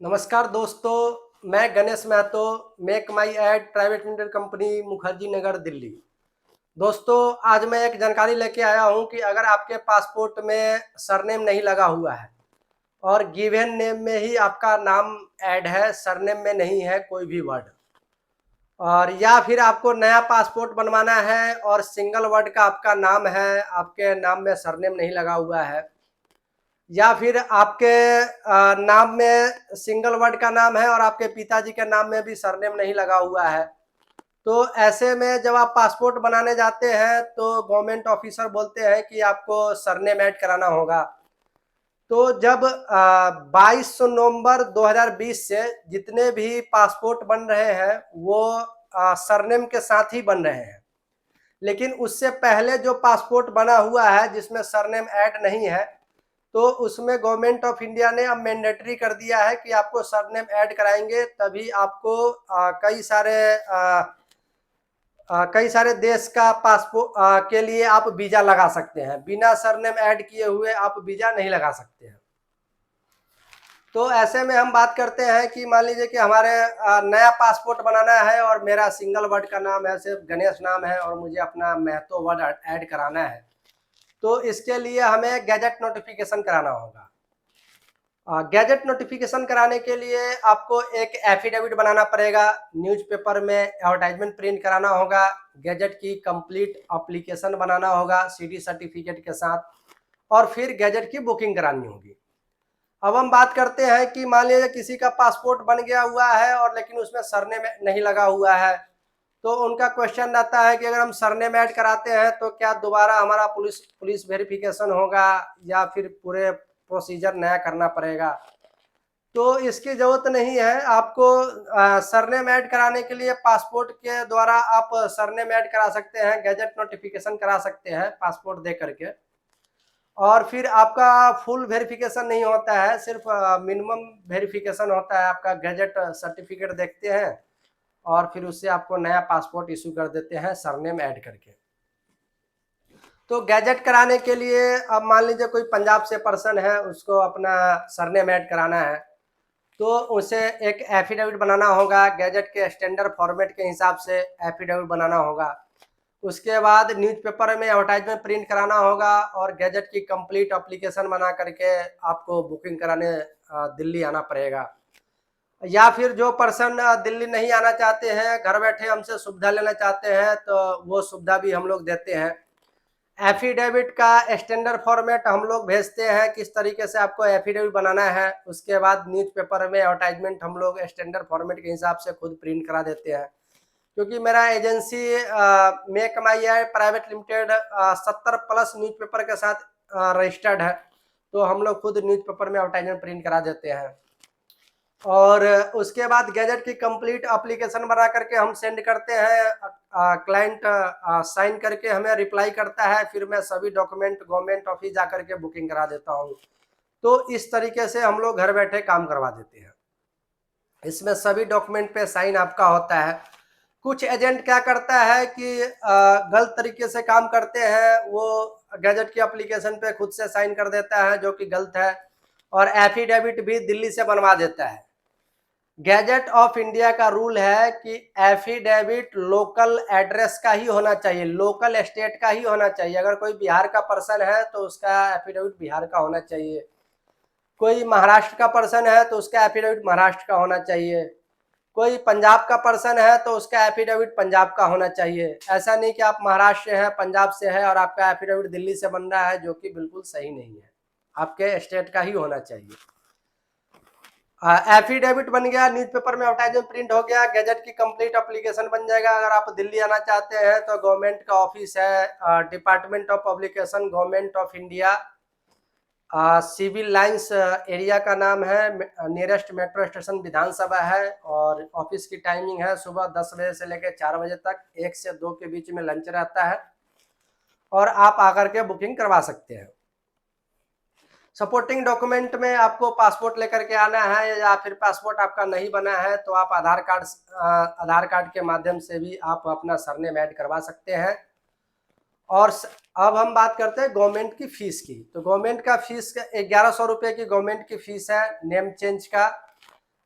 नमस्कार दोस्तों, मैं Ganesh Mahto, make my ad private limited company, Mukherjee Nagar, Delhi. दोस्तों, आज मैं एक जानकारी लेके आया हूं कि अगर आपके पासपोर्ट में सरनेम नहीं लगा हुआ है और गिवन नेम में ही आपका नाम ऐड है, सरनेम में नहीं है कोई भी वर्ड, और या फिर आपको नया पासपोर्ट बनवाना है और सिंगल वर्ड का आपका नाम है, आपके नाम में सरनेम नहीं लगा हुआ है, या फिर आपके नाम में सिंगल वर्ड का नाम है और आपके पिताजी के नाम में भी सरनेम नहीं लगा हुआ है। तो ऐसे में जब आप पासपोर्ट बनाने जाते हैं तो गवर्नमेंट ऑफिसर बोलते हैं कि आपको सरनेम ऐड कराना होगा। तो जब 22 नवंबर 2020 से जितने भी पासपोर्ट बन रहे हैं वो सरनेम के साथ ही बन रहे हैं, लेकिन उससे पहले जो पासपोर्ट बना हुआ है जिसमें सरनेम ऐड नहीं है, तो उसमें गवर्नमेंट ऑफ इंडिया ने अब मैंडेटरी कर दिया है कि आपको सरनेम ऐड कराएंगे तभी आपको कई सारे देश का पासपोर्ट के लिए आप वीजा लगा सकते हैं। बिना सरनेम ऐड किए हुए आप वीजा नहीं लगा सकते हैं। तो ऐसे में हम बात करते हैं कि मान लीजिए कि हमारे नया पासपोर्ट बनाना है और मेरा सिंगल वर्ड का नाम है, सिर्फ गणेश नाम है, और मुझे अपना महतो वर्ड ऐड कराना है, तो इसके लिए हमें गैजेट नोटिफिकेशन कराना होगा। गैजेट नोटिफिकेशन कराने के लिए आपको एक एफिडेविट बनाना पड़ेगा, न्यूज़पेपर में एडवर्टाइजमेंट प्रिंट कराना होगा, गैजेट की कंप्लीट एप्लीकेशन बनाना होगा सीडी सर्टिफिकेट के साथ, और फिर गैजेट की बुकिंग करानी होगी। अब हम बात करते हैं कि मान लीजिए किसी का पासपोर्ट बन गया हुआ है और लेकिन उसमें सरनेम नहीं लगा हुआ है, तो उनका क्वेश्चन रहता है कि अगर हम सरनेम ऐड कराते हैं तो क्या दोबारा हमारा पुलिस वेरिफिकेशन होगा या फिर पूरे प्रोसीजर नया करना पड़ेगा। तो इसकी जरूरत नहीं है आपको। सरनेम ऐड कराने के लिए पासपोर्ट के द्वारा आप सरनेम ऐड करा सकते हैं, गैजेट नोटिफिकेशन करा सकते हैं पासपोर्ट दे करके, और फिर आपका फुल वेरिफिकेशन नहीं होता है, सिर्फ मिनिमम वेरिफिकेशन होता है। आपका गैजेट सर्टिफिकेट देखते हैं और फिर उससे आपको नया पासपोर्ट इशू कर देते हैं सरनेम ऐड करके। तो गैजेट कराने के लिए अब मान लीजिए कोई पंजाब से पर्सन है, उसको अपना सरनेम ऐड कराना है, तो उसे एक एफिडेविट बनाना होगा, गैजेट के स्टैंडर्ड फॉर्मेट के हिसाब से एफिडेविट बनाना होगा। उसके बाद न्यूज़पेपर में एडवर्टाइजमेंट प्रिंट कराना होगा और गैजेट की कंप्लीट एप्लीकेशन बना करके आपको बुकिंग कराने दिल्ली आना पड़ेगा। या फिर जो पर्सन दिल्ली नहीं आना चाहते हैं, घर बैठे हमसे सुविधा लेना चाहते हैं, तो वो सुविधा भी हम लोग देते हैं। एफिडेविट का स्टैंडर्ड फॉर्मेट हम लोग भेजते हैं, किस तरीके से आपको एफिडेविट बनाना है। उसके बाद न्यूज़पेपर में एडवर्टाइजमेंट हम लोग स्टैंडर्ड फॉर्मेट के हिसाब से खुद प्रिंट करा देते हैं, क्योंकि मेरा agency make my ad private limited 70+ newspaper के साथ रजिस्टर्ड है, तो हम लोग खुद न्यूज़पेपर में एडवर्टाइजमेंट प्रिंट करा देते हैं। और उसके बाद गैजेट की कंप्लीट एप्लीकेशन बना करके हम सेंड करते हैं, क्लाइंट साइन करके हमें रिप्लाई करता है, फिर मैं सभी डॉक्यूमेंट गवर्नमेंट ऑफिस जा करके बुकिंग करा देता हूँ। तो इस तरीके से हम लोग घर बैठे काम करवा देते हैं। इसमें सभी डॉक्यूमेंट पे साइन आपका होता है। कुछ एजेंट क्या करता है कि गलत तरीके से काम करते हैं, वो गैजेट की एप्लीकेशन पे खुद से साइन कर देता है, जो कि गलत है, और एफिडेविट भी दिल्ली से बनवा देता है। गैजेट ऑफ इंडिया का रूल है कि एफिडेविट लोकल एड्रेस का ही होना चाहिए, लोकल स्टेट का ही होना चाहिए। अगर कोई बिहार का पर्सन है तो उसका एफिडेविट बिहार का होना चाहिए, कोई महाराष्ट्र का पर्सन है तो उसका एफिडेविट महाराष्ट्र का होना चाहिए, कोई पंजाब का पर्सन है तो उसका एफिडेविट पंजाब का होना चाहिए। ऐसा नहीं कि आप महाराष्ट्र से हैं, पंजाब से है और आपका एफिडेविट दिल्ली से बन रहा है, जो कि बिल्कुल सही नहीं है। आपके स्टेट का ही होना चाहिए। एफिडेविट बन गया, न्यूज़पेपर में एडवर्टाइजमेंट प्रिंट हो गया, गैजेट की कंप्लीट एप्लीकेशन बन जाएगा। अगर आप दिल्ली आना चाहते हैं तो गवर्नमेंट का ऑफिस है, department of publication, government of India, civil lines area का नाम है, नियरेस्ट मेट्रो स्टेशन विधानसभा है, और ऑफिस की टाइमिंग है सुबह 10 बजे से लेकर 4 बजे तक, 1 से 2 के बीच में लंच रहता है, और आप आकर के बुकिंग करवा सकते हैं। सपोर्टिंग डॉक्यूमेंट में आपको पासपोर्ट लेकर के आना है, या फिर पासपोर्ट आपका नहीं बना है तो आप आधार कार्ड के माध्यम से भी आप अपना सरनेम ऐड करवा सकते हैं। और अब हम बात करते हैं गवर्नमेंट की फीस की। तो गवर्नमेंट का फीस 1100 रुपये की गवर्नमेंट की फीस है नेम चेंज का।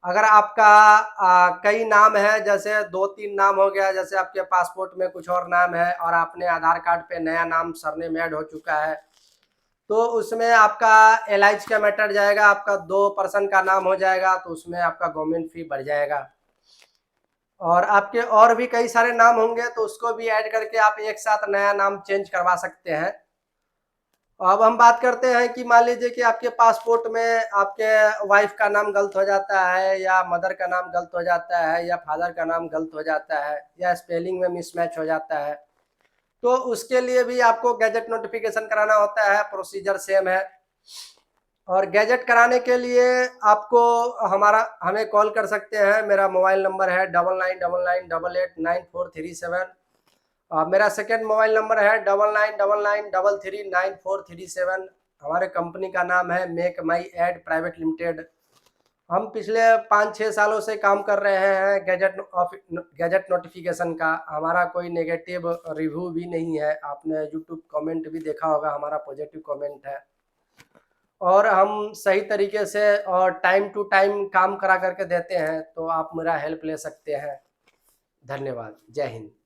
अगर आपका कई नाम है, जैसे 2-3 नाम हो गया, जैसे आपके पासपोर्ट में कुछ और नाम है और आपने आधार कार्ड पे नया नाम सरनेम ऐड हो चुका है, तो उसमें आपका एलआईसी का मैटर जाएगा, आपका 2% का नाम हो जाएगा, तो उसमें आपका गवर्नमेंट फी बढ़ जाएगा। और आपके और भी कई सारे नाम होंगे तो उसको भी ऐड करके आप एक साथ नया नाम चेंज करवा सकते हैं। अब हम बात करते हैं कि मान लीजिए कि आपके पासपोर्ट में आपके वाइफ का नाम गलत हो जाता है, या मदर का नाम गलत हो जाता है, या फादर का नाम गलत हो जाता है, या स्पेलिंग में मिसमैच हो जाता है, तो उसके लिए भी आपको गैजेट नोटिफिकेशन कराना होता है। प्रोसीजर सेम है। और गैजेट कराने के लिए आपको हमें कॉल कर सकते हैं। मेरा मोबाइल नंबर है 9999889437। मेरा सेकेंड मोबाइल नंबर है 9999339437। हमारे कंपनी का नाम है make my ad private limited. हम पिछले 5-6 सालों से काम कर रहे हैं गैजेट नोटिफिकेशन का। हमारा कोई नेगेटिव रिव्यू भी नहीं है। आपने यूट्यूब कमेंट भी देखा होगा, हमारा पॉजिटिव कमेंट है। और हम सही तरीके से और टाइम टू टाइम काम करा करके देते हैं, तो आप मेरा हेल्प ले सकते हैं। धन्यवाद। जय हिंद।